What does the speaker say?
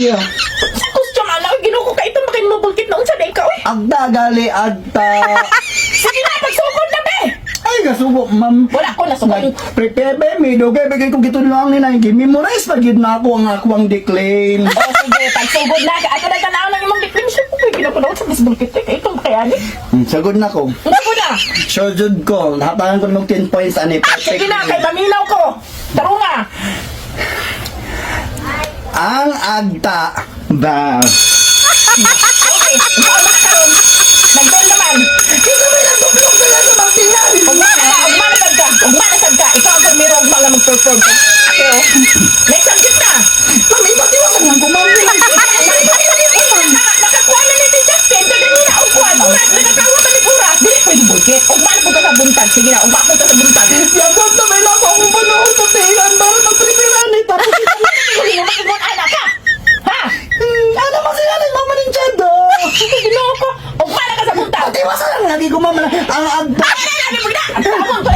Yeah. Gusto nga lang, ginuko ka itong makin mabulkit noon sa day ka, uy. Agda gali agta. Sige na, pagsukod na, be. Ay gasubo ma'am. Wala ko nasukod. Prepare be mi dugay bigay ko gitulong ni nang gi-memorize pag gid na ako ang akong declaim. O sige, pagsugod na. Ato na tanaw ng imong declaration ko. Ginapunaw sa mas bulkit. Itong kayani. Sagod na ko. Ano na? Sure jud ko, hatagan ko ng 10 points ani perfect. Sige na, kay maminaw ko. Taro nga. Ang agta ba. Okay, ikaw na karon. Nag-bell naman. Kita may nagtublog na sa bangkingan. Ugmanasad ka. Ugmanasad ka. Ikaw ang kamiro ang mga mag-perform. Okay, oh. Next subject na. Ma'am, ipakiwasan lang ko ma'am. Nakakuha na ni Justin. Kaganina, upuan. Unas, nakakawat na ni Pura. Dili pwede bulkit. Ugman po ka sa buntag. Sige na, ugman po ka sa buntag. Yagot na may nako akong panahon sa tiran para mag-prepare ni tapos Hindi mo makigot anak ka. Ha? ano ba sila ng mama ng Chado? Ginoo ko. Ugman ka sa buntag. Patiwasan lang lagi ko ma'am ang agta. Ay, ay, ay, ay, ay, ay, ay, ay,